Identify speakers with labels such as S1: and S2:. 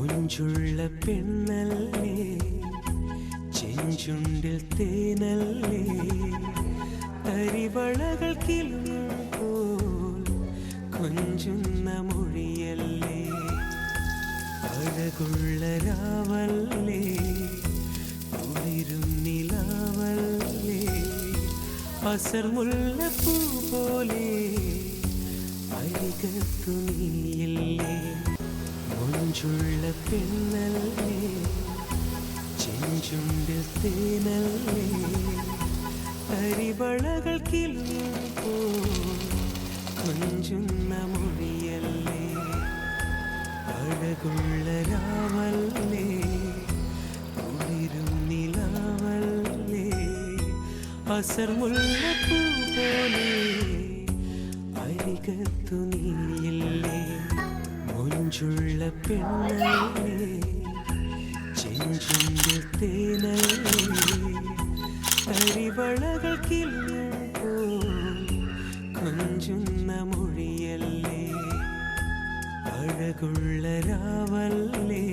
S1: മൊഞ്ചുള്ള പെണ്ണല്ലേ, ചെഞ്ചുണ്ടിൽ തേനല്ലേ, അരിവളകൾ കിലുങ്ങുമ്പോൾ കൊഞ്ചുന്ന മൊഴിയല്ലേ, അഴകുള്ള രാവല്ലേ, കുളിരും നിലാവല്ലേ, അസർമുല്ലപ്പൂ പോലെ അരികത്തു നീയില്ലേ. മൊഞ്ചുള്ള പെണ്ണല്ലേ, ചെഞ്ചുണ്ടിൽ തേനല്ലേ, അരിവളകൾ കിലുങ്ങുമ്പോൾ കൊഞ്ചുന്ന മൊഴിയല്ലേ, അഴകുള്ള രാവല്ലേ, കുളിരും നിലാവല്ലേ, അസർമുല്ലപ്പൂ പോലെ അരികത്തു നീയില്ലേ. മൊഞ്ചുള്ള പെണ്ണല്ലേ, ചെഞ്ചുണ്ടിൽ തേനല്ലേ, അരിവളകൾ കിലുങ്ങുമ്പോൾ കൊഞ്ചുന്ന മൊഴിയല്ലേ, അഴകുള്ള രാവല്ലേ,